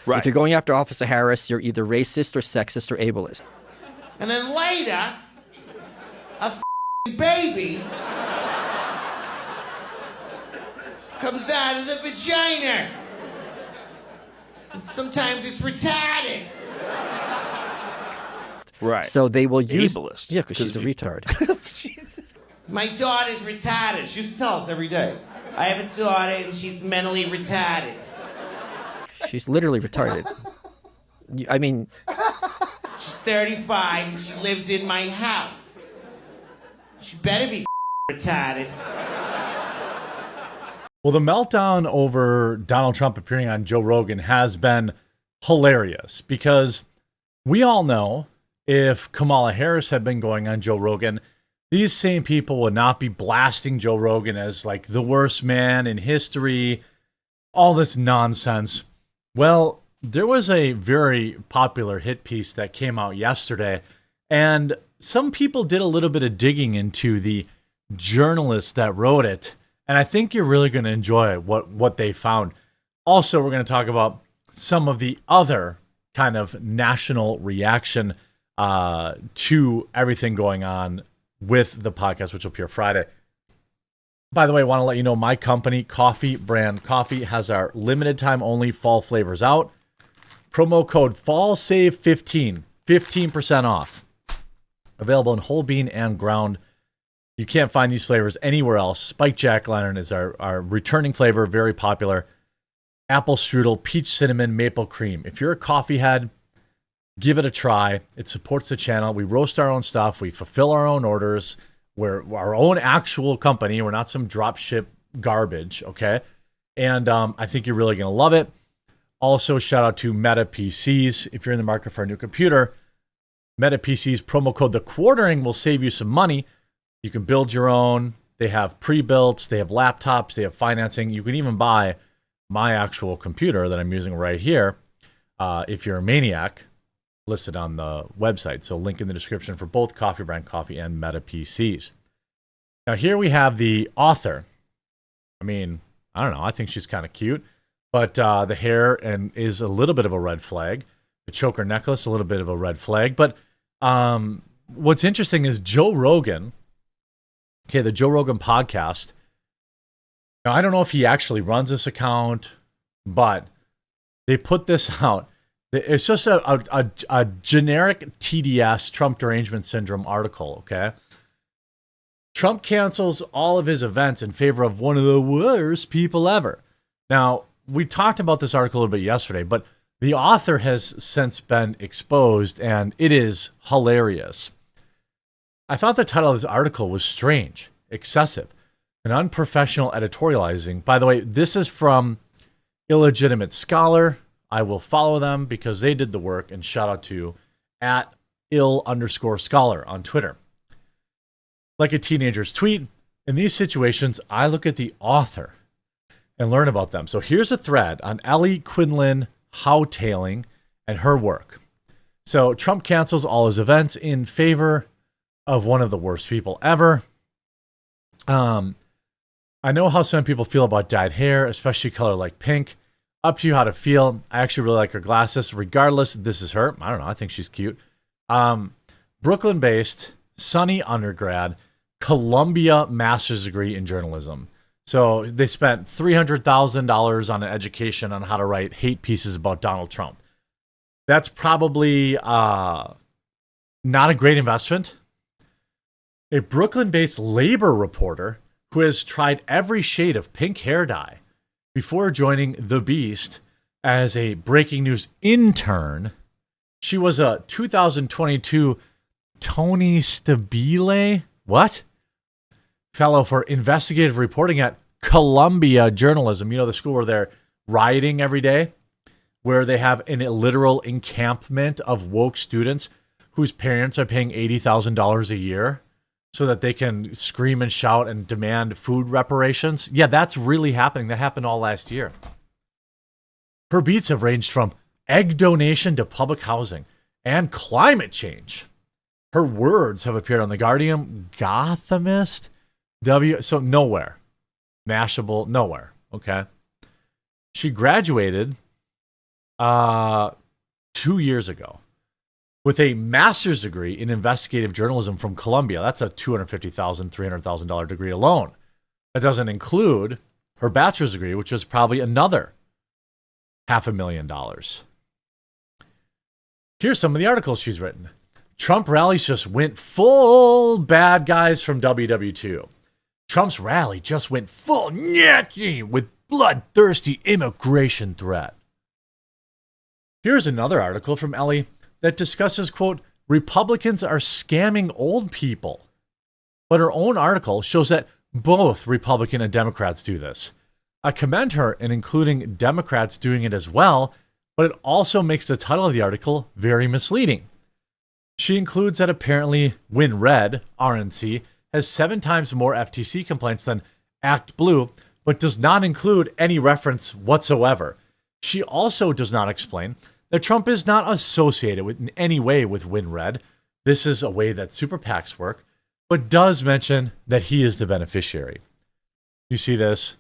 Right. If you're going after Officer Harris, you're either racist or sexist or ableist. And then later, a baby comes out of the vagina. And sometimes it's retarded. Right. So they will use... Ableist. Yeah, because she's a retard. My daughter's retarded. She used to tell us every day. I have a daughter and she's mentally retarded. She's literally retarded. I mean... She's 35 and she lives in my house. She better be retarded. Well, the meltdown over Donald Trump appearing on Joe Rogan has been hilarious because we all know if Kamala Harris had been going on Joe Rogan, these same people would not be blasting Joe Rogan as like the worst man in history, all this nonsense. Well, there was a very popular hit piece that came out yesterday, and some people did a little bit of digging into the journalist that wrote it, and I think you're really going to enjoy what they found. Also, we're going to talk about some of the other kind of national reaction to everything going on with the podcast, which will appear Friday. By the way, I want to let you know my company, Coffee Brand Coffee, has our limited time only fall flavors out. Promo code FALLSAVE15, 15% off. Available in whole bean and ground. You can't find these flavors anywhere else. Spiked jack-o'-lantern is our returning flavor, very popular. Apple strudel, peach cinnamon, maple cream. If you're a coffee head, give it a try. It supports the channel. We roast our own stuff. We fulfill our own orders. We're our own actual company. We're not some drop ship garbage, okay? And I think you're really going to love it. Also, shout out to Meta PCs. If you're in the market for a new computer, Meta PCs promo code The Quartering will save you some money. You can build your own. They have pre-builts. They have laptops. They have financing. You can even buy my actual computer that I'm using right here if you're a maniac, listed on the website. So link in the description for both Coffee Brand Coffee and Meta PCs. Now here we have the author. I mean, I don't know. I think she's kind of cute. But the hair is a little bit of a red flag. The choker necklace, a little bit of a red flag. But what's interesting is Joe Rogan, okay, the Joe Rogan podcast. Now, I don't know if he actually runs this account, but they put this out. It's just a generic TDS, Trump Derangement Syndrome article, okay? Trump cancels all of his events in favor of one of the worst people ever. Now, we talked about this article a little bit yesterday, but the author has since been exposed, and it is hilarious. I thought the title of this article was strange, excessive, and unprofessional editorializing. By the way, this is from Illegitimate Scholar. I will follow them because they did the work, and shout out to @ill_scholar on Twitter. Like a teenager's tweet, in these situations, I look at the author and learn about them. So here's a thread on Ellie Quinlan Howtailing and her work. So Trump cancels all his events in favor of one of the worst people ever. I know how some people feel about dyed hair, especially color like pink. Up to you how to feel. I actually really like her glasses. Regardless, this is her. I don't know. I think she's cute. Brooklyn-based, Sunny undergrad, Columbia master's degree in journalism. So they spent $300,000 on an education on how to write hate pieces about Donald Trump. That's probably not a great investment. A Brooklyn-based labor reporter who has tried every shade of pink hair dye before joining The Beast as a breaking news intern. She was a 2022 Tony Stabile fellow for investigative reporting at Columbia Journalism. You know, the school where they're rioting every day, where they have a literal encampment of woke students whose parents are paying $80,000 a year so that they can scream and shout and demand food reparations. Yeah, that's really happening. That happened all last year. Her beats have ranged from egg donation to public housing and climate change. Her words have appeared on The Guardian, Gothamist, so nowhere. Mashable, nowhere, okay? She graduated 2 years ago with a master's degree in investigative journalism from Columbia. That's a $250,000, $300,000 degree alone. That doesn't include her bachelor's degree, which was probably another $500,000. Here's some of the articles she's written. Trump rallies just went full bad guys from WW2. Trump's rally just went full Nazi with bloodthirsty immigration threat. Here's another article from Ellie that discusses, quote, Republicans are scamming old people. But her own article shows that both Republican and Democrats do this. I commend her in including Democrats doing it as well, but it also makes the title of the article very misleading. She includes that apparently Win Red, RNC, has 7 times more FTC complaints than Act Blue, but does not include any reference whatsoever. She also does not explain that Trump is not associated with in any way with Win Red. This is a way that super PACs work, but does mention that he is the beneficiary. You see this?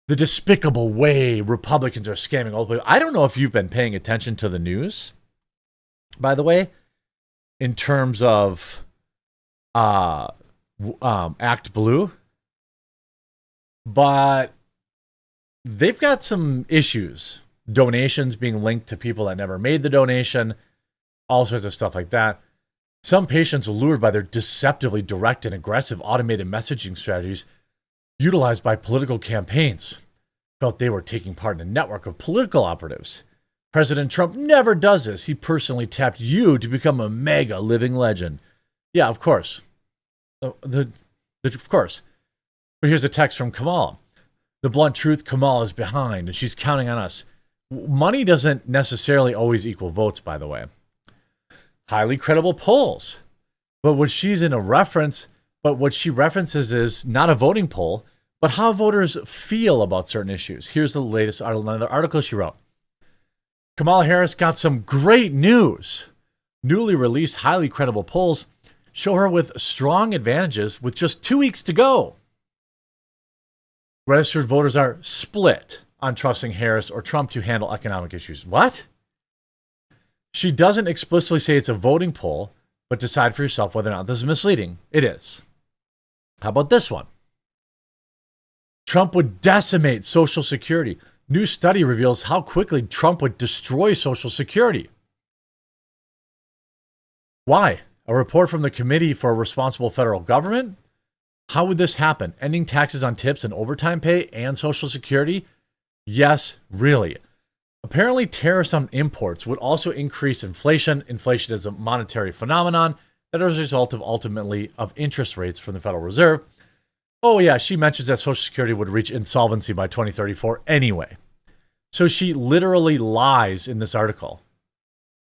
The despicable way Republicans are scamming old people. I don't know if you've been paying attention to the news, by the way, in terms of Act Blue, but they've got some issues. Donations being linked to people that never made the donation, all sorts of stuff like that. Some patients lured by their deceptively direct and aggressive automated messaging strategies utilized by political campaigns felt they were taking part in a network of political operatives. President Trump never does this. He personally tapped you to become a mega living legend. Yeah, of course. Of course. But here's a text from Kamala. The blunt truth, Kamala is behind, and she's counting on us. Money doesn't necessarily always equal votes, by the way. Highly credible polls. But what she references is not a voting poll, but how voters feel about certain issues. Here's the latest another article she wrote. Kamala Harris got some great news. Newly released highly credible polls show her with strong advantages with just 2 weeks to go. Registered voters are split on trusting Harris or Trump to handle economic issues. What? She doesn't explicitly say it's a voting poll, but decide for yourself whether or not this is misleading. It is. How about this one? Trump would decimate Social Security. New study reveals how quickly Trump would destroy Social Security. Why? A report from the Committee for a Responsible Federal Government? How would this happen? Ending taxes on tips and overtime pay and Social Security? Yes, really. Apparently, tariffs on imports would also increase inflation. Inflation is a monetary phenomenon that is a result of ultimately of interest rates from the Federal Reserve. Oh yeah, she mentions that Social Security would reach insolvency by 2034 anyway. So she literally lies in this article.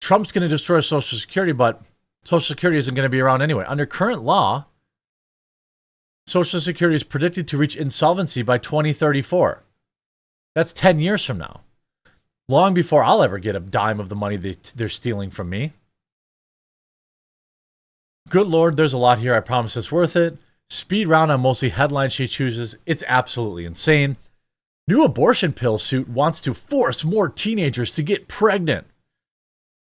Trump's going to destroy Social Security, but Social Security isn't going to be around anyway. Under current law, Social Security is predicted to reach insolvency by 2034. That's 10 years from now. Long before I'll ever get a dime of the money they're stealing from me. Good Lord, there's a lot here. I promise it's worth it. Speed round on mostly headlines she chooses. It's absolutely insane. New abortion pill suit wants to force more teenagers to get pregnant.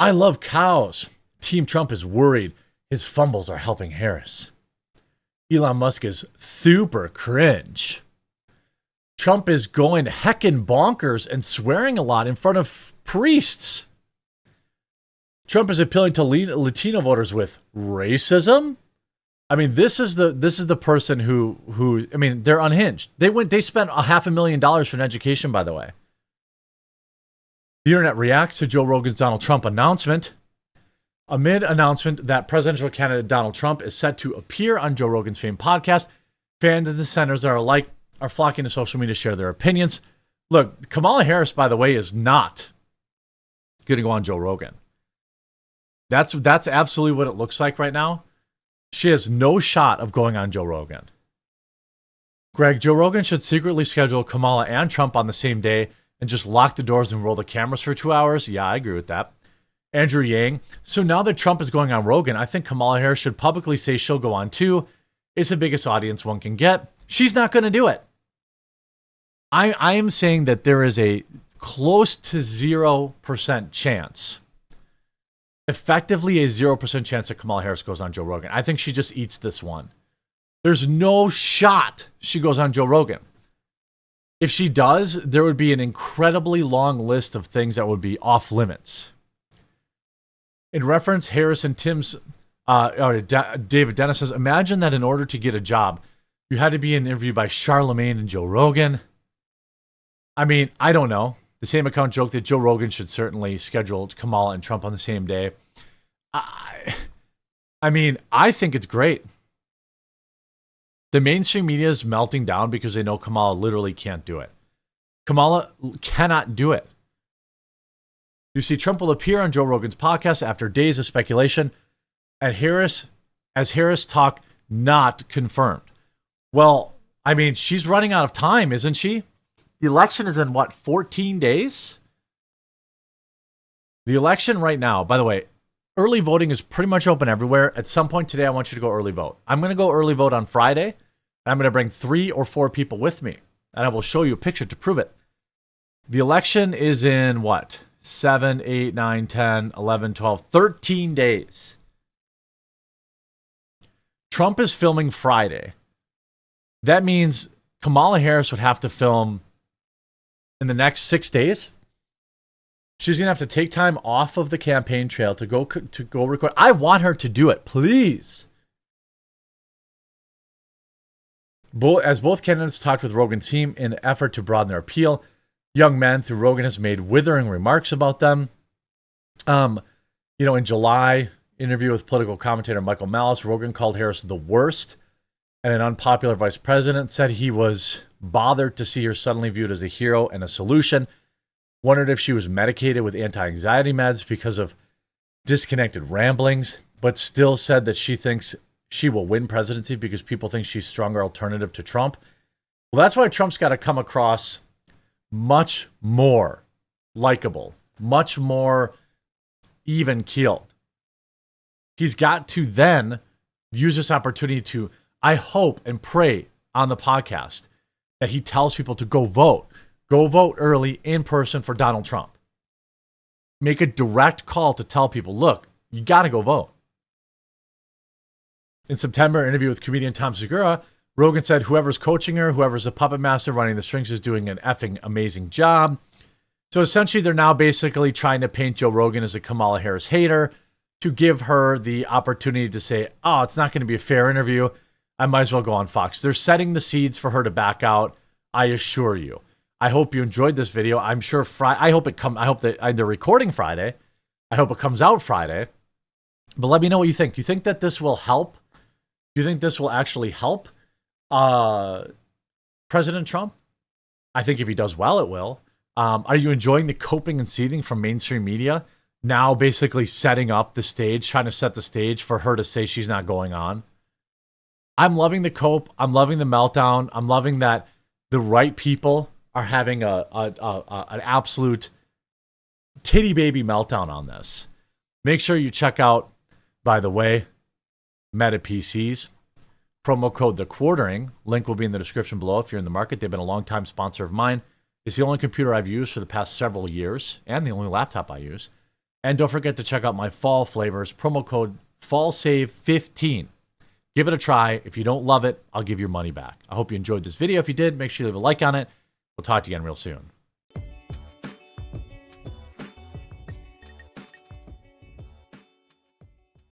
I love cows. Team Trump is worried his fumbles are helping Harris. Elon Musk is super cringe. Trump is going heckin' bonkers and swearing a lot in front of priests. Trump is appealing to Latino voters with racism. I mean, this is the person who I mean, they're unhinged. They spent $500,000 for an education, by the way. The internet reacts to Joe Rogan's Donald Trump announcement. Amid announcement that presidential candidate Donald Trump is set to appear on Joe Rogan's famed podcast, fans and dissenters are flocking to social media to share their opinions. Look, Kamala Harris, by the way, is not going to go on Joe Rogan. That's absolutely what it looks like right now. She has no shot of going on Joe Rogan. Greg, Joe Rogan should secretly schedule Kamala and Trump on the same day and just lock the doors and roll the cameras for 2 hours. Yeah, I agree with that. Andrew Yang. So now that Trump is going on Rogan, I think Kamala Harris should publicly say she'll go on too. It's the biggest audience one can get. She's not going to do it. I am saying that there is a close to 0% chance, effectively a 0% chance that Kamala Harris goes on Joe Rogan. I think she just eats this one. There's no shot she goes on Joe Rogan. If she does, there would be an incredibly long list of things that would be off limits. In reference, Harris and David Dennis says, imagine that in order to get a job, you had to be interviewed by Charlemagne and Joe Rogan. I mean, I don't know. The same account joked that Joe Rogan should certainly schedule Kamala and Trump on the same day. I mean, I think it's great. The mainstream media is melting down because they know Kamala literally can't do it. Kamala cannot do it. You see, Trump will appear on Joe Rogan's podcast after days of speculation, and Harris talk not confirmed. Well, I mean, she's running out of time, isn't she? The election is in, what, 14 days? The election right now, by the way, early voting is pretty much open everywhere. At some point today, I want you to go early vote. I'm going to go early vote on Friday, and I'm going to bring 3 or 4 people with me, and I will show you a picture to prove it. The election is in, what, 7, 8, 9, 10, 11, 12, 13 days. Trump is filming Friday. That means Kamala Harris would have to film in the next 6 days. She's going to have to take time off of the campaign trail to go record. I want her to do it, please. As both candidates talked with Rogan's team in an effort to broaden their appeal, young men through Rogan has made withering remarks about them. In July, interview with political commentator Michael Malice, Rogan called Harris the worst and an unpopular vice president, said he was bothered to see her suddenly viewed as a hero and a solution, wondered if she was medicated with anti-anxiety meds because of disconnected ramblings, but still said that she thinks she will win presidency because people think she's a stronger alternative to Trump. Well, that's why Trump's got to come across much more likable, much more even-keeled. He's got to then use this opportunity to, I hope and pray on the podcast, that he tells people to go vote. Go vote early in person for Donald Trump. Make a direct call to tell people, look, you got to go vote. In September, an interview with comedian Tom Segura, Rogan said whoever's coaching her, whoever's the puppet master running the strings is doing an effing amazing job. So essentially, they're now basically trying to paint Joe Rogan as a Kamala Harris hater to give her the opportunity to say, oh, it's not going to be a fair interview. I might as well go on Fox. They're setting the seeds for her to back out, I assure you. I hope you enjoyed this video. I'm sure I hope that they're recording Friday. I hope it comes out Friday. But let me know what you think. You think that this will help? Do you think this will actually help President Trump? I think if he does well, it will. Are you enjoying the coping and seething from mainstream media? Now basically setting up the stage, trying to set the stage for her to say she's not going on. I'm loving the cope. I'm loving the meltdown. I'm loving that the right people are having an absolute titty baby meltdown on this. Make sure you check out, by the way, Meta PCs. Promo code The Quartering. Link will be in the description below if you're in the market. They've been a long-time sponsor of mine. It's the only computer I've used for the past several years and the only laptop I use. And don't forget to check out my fall flavors. Promo code FALLSAVE15. Give it a try. If you don't love it, I'll give your money back. I hope you enjoyed this video. If you did, make sure you leave a like on it. We'll talk to you again real soon.